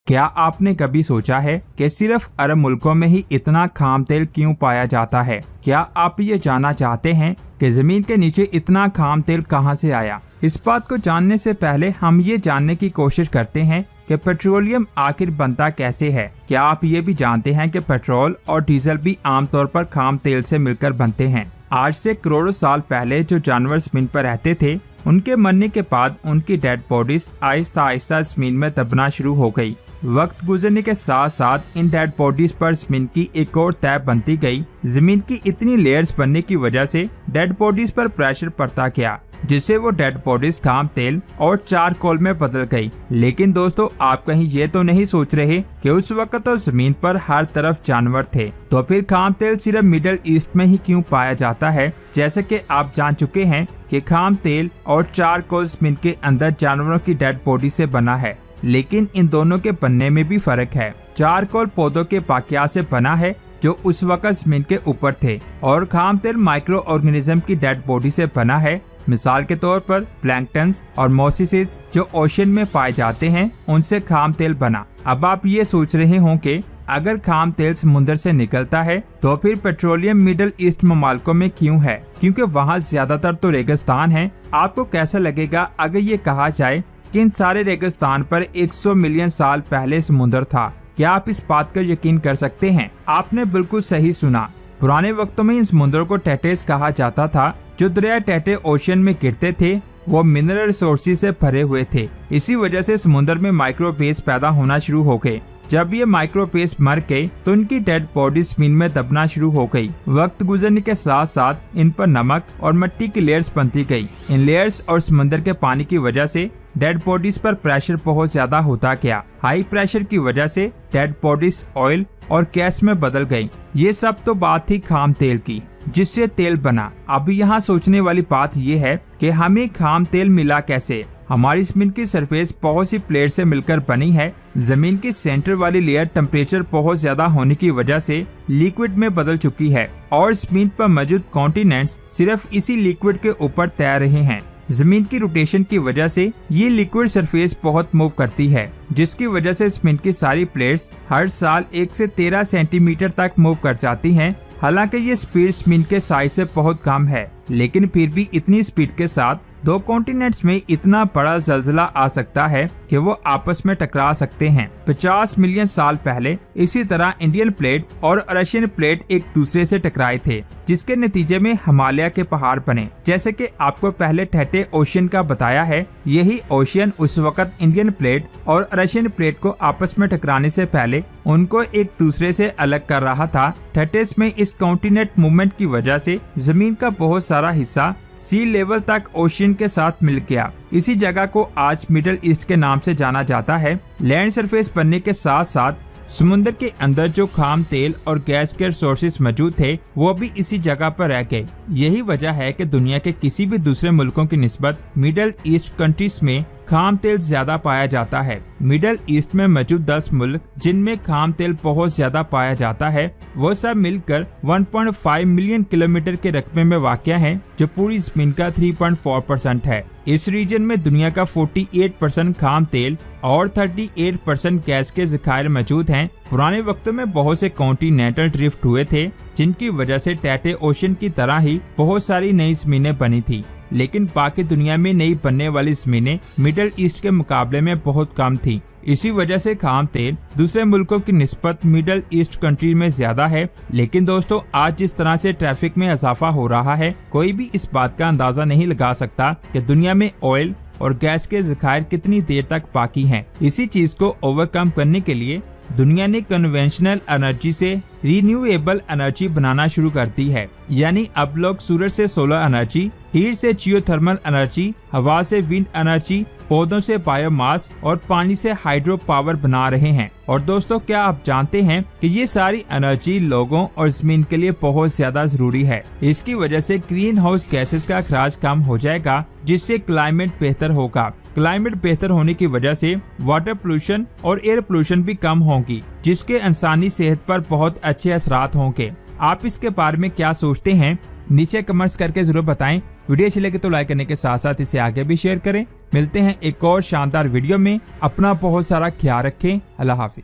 क्या आपने कभी सोचा है कि सिर्फ अरब मुल्कों में ही इतना खाम तेल क्यों पाया जाता है? क्या आप ये जानना चाहते हैं कि जमीन के नीचे इतना खाम तेल कहां से आया? इस बात को जानने से पहले हम ये जानने की कोशिश करते हैं कि पेट्रोलियम आखिर बनता कैसे है। क्या आप ये भी जानते हैं कि पेट्रोल और डीजल भी आमतौर पर खाम तेल से मिलकर बनते हैं? आज से करोड़ों साल पहले जो जानवर जमीन पर रहते थे, उनके मरने के बाद उनकी डेड बॉडीज आहिस्ता आहिस्ता जमीन में दबना शुरू हो गई। वक्त गुजरने के साथ साथ इन डेड बॉडीज पर जमीन की एक और तह बनती गई। जमीन की इतनी लेयर्स बनने की वजह से डेड बॉडीज पर प्रेशर पड़ता गया, जिससे वो डेड बॉडीज खाम तेल और चारकोल में बदल गई। लेकिन दोस्तों, आप कहीं ये तो नहीं सोच रहे कि उस वक्त तो जमीन पर हर तरफ जानवर थे, तो फिर खाम तेल सिर्फ मिडिल ईस्ट में ही क्यों पाया जाता है? जैसे कि आप जान चुके हैं कि खाम तेल और चारकोल जमीन के अंदर जानवरों की डेड बॉडी से बना है, लेकिन इन दोनों के बनने में भी फर्क है। चारकोल पौधों के बाकियात से बना है जो उस वक्त जमीन के ऊपर थे, और खाम तेल माइक्रो ऑर्गेनिज्म की डेड बॉडी से बना है। मिसाल के तौर पर प्लैंकटन्स और मोसिसिस जो ओशन में पाए जाते हैं, उनसे खाम तेल बना। अब आप ये सोच रहे हों कि अगर खाम तेल समुद्र से निकलता है तो फिर पेट्रोलियम मिडिल ईस्ट ममालिकों में क्यों है? क्योंकि वहाँ ज्यादातर तो रेगिस्तान है। आपको कैसा लगेगा अगर ये कहा जाए कि इन सारे रेगिस्तान पर 100 मिलियन साल पहले समुद्र था? क्या आप इस बात का यकीन कर सकते हैं? आपने बिल्कुल सही सुना। पुराने वक्तों में इन समुद्रों को टेटेस कहा जाता था। जो दरिया टेटे ओशन में गिरते थे वो मिनरल रिसोर्सेज से भरे हुए थे। इसी वजह से समुद्र में माइक्रोपेस पैदा होना शुरू हो गए। जब ये माइक्रोपेस मर गए तो इनकी डेड बॉडी जमीन में दबना शुरू हो गई। वक्त गुजरने के साथ साथ इन पर नमक और मिट्टी की लेयर्स बनती गई। इन लेयर्स और समुद्र के पानी की वजह से डेड बॉडीज पर प्रेशर बहुत ज्यादा होता गया। हाई प्रेशर की वजह से डेड बॉडीज ऑयल और गैस में बदल गई। ये सब तो बात थी खाम तेल की, जिससे तेल बना। अब यहाँ सोचने वाली बात ये है कि हमें खाम तेल मिला कैसे? हमारी जमीन की सरफेस बहुत सी प्लेट से मिलकर बनी है। जमीन की सेंटर वाली लेयर टेम्परेचर बहुत ज्यादा होने की वजह से लिक्विड में बदल चुकी है, और जमीन पर मौजूद कॉन्टिनेंट्स सिर्फ इसी लिक्विड के ऊपर तैर रहे हैं। जमीन की रोटेशन की वजह से ये लिक्विड सरफेस बहुत मूव करती है, जिसकी वजह से जमीन की सारी प्लेट्स हर साल 1 से 13 सेंटीमीटर तक मूव कर जाती हैं। हालांकि ये स्पीड जमीन के साइज से बहुत कम है, लेकिन फिर भी इतनी स्पीड के साथ दो कॉन्टिनेंट्स में इतना बड़ा जल्जला आ सकता है कि वो आपस में टकरा सकते हैं। 50 मिलियन साल पहले इसी तरह इंडियन प्लेट और रशियन प्लेट एक दूसरे से टकराए थे, जिसके नतीजे में हिमालय के पहाड़ बने। जैसे कि आपको पहले टेटे ओशन का बताया है, यही ओशन उस वक्त इंडियन प्लेट और रशियन प्लेट को आपस में टकराने से पहले उनको एक दूसरे से अलग कर रहा था। टेटेस में इस कॉन्टिनेंट मूवमेंट की वजह से जमीन का बहुत सारा हिस्सा सी लेवल तक ओशन के साथ मिल गया। इसी जगह को आज मिडिल ईस्ट के नाम से जाना जाता है। लैंड सरफेस बनने के साथ साथ समुद्र के अंदर जो खाम तेल और गैस के रिसोर्सेज मौजूद थे, वो भी इसी जगह पर रह गए। यही वजह है कि दुनिया के किसी भी दूसरे मुल्कों की निस्बत मिडिल ईस्ट कंट्रीज में खाम तेल ज्यादा पाया जाता है। मिडिल ईस्ट में मौजूद 10 मुल्क जिनमें खाम तेल बहुत ज्यादा पाया जाता है, वो सब मिलकर 1.5 मिलियन किलोमीटर के रकबे में वाक़या है, जो पूरी जमीन का 3.4% है। इस रीजन में दुनिया का 48% खाम तेल और 38% गैस के ज़खायर मौजूद हैं। पुराने वक्तों में बहुत से कॉन्टिनेंटल ड्रिफ्ट हुए थे, जिनकी वजह से टेटे ओशन की तरह ही बहुत सारी नई जमीनें बनी थी, लेकिन बाकी दुनिया में नई बनने वाली जमीनें मिडिल ईस्ट के मुकाबले में बहुत कम थी। इसी वजह से खाम तेल दूसरे मुल्कों की निस्बत मिडिल ईस्ट कंट्री में ज्यादा है। लेकिन दोस्तों, आज जिस तरह से ट्रैफिक में इजाफा हो रहा है, कोई भी इस बात का अंदाजा नहीं लगा सकता कि दुनिया में ऑयल और गैस के ज़खायर कितनी देर तक बाकी हैं। इसी चीज को ओवरकम करने के लिए दुनिया ने कन्वेंशनल एनर्जी से रिन्यूएबल एनर्जी बनाना शुरू कर दी है। यानी अब लोग सूरज से सोलर एनर्जी, हीट से जियोथर्मल एनर्जी, हवा से विंड एनर्जी, पौधों से बायोमास और पानी से हाइड्रो पावर बना रहे हैं। और दोस्तों, क्या आप जानते हैं कि ये सारी एनर्जी लोगों और जमीन के लिए बहुत ज्यादा जरूरी है। इसकी वजह से ग्रीन हाउस गैसेस का अखराज कम हो जाएगा, जिससे क्लाइमेट बेहतर होगा। क्लाइमेट बेहतर होने की वजह से वाटर पोल्यूशन और एयर पोल्यूशन भी कम होगी, जिसके इंसानी सेहत पर बहुत अच्छे असरात होंगे। आप इसके बारे में क्या सोचते हैं? नीचे कमेंट्स करके जरूर बताएं। वीडियो अच्छी लगे तो लाइक करने के साथ साथ इसे आगे भी शेयर करें। मिलते हैं एक और शानदार वीडियो में। अपना बहुत सारा ख्याल रखें। अल्लाह हाफिज।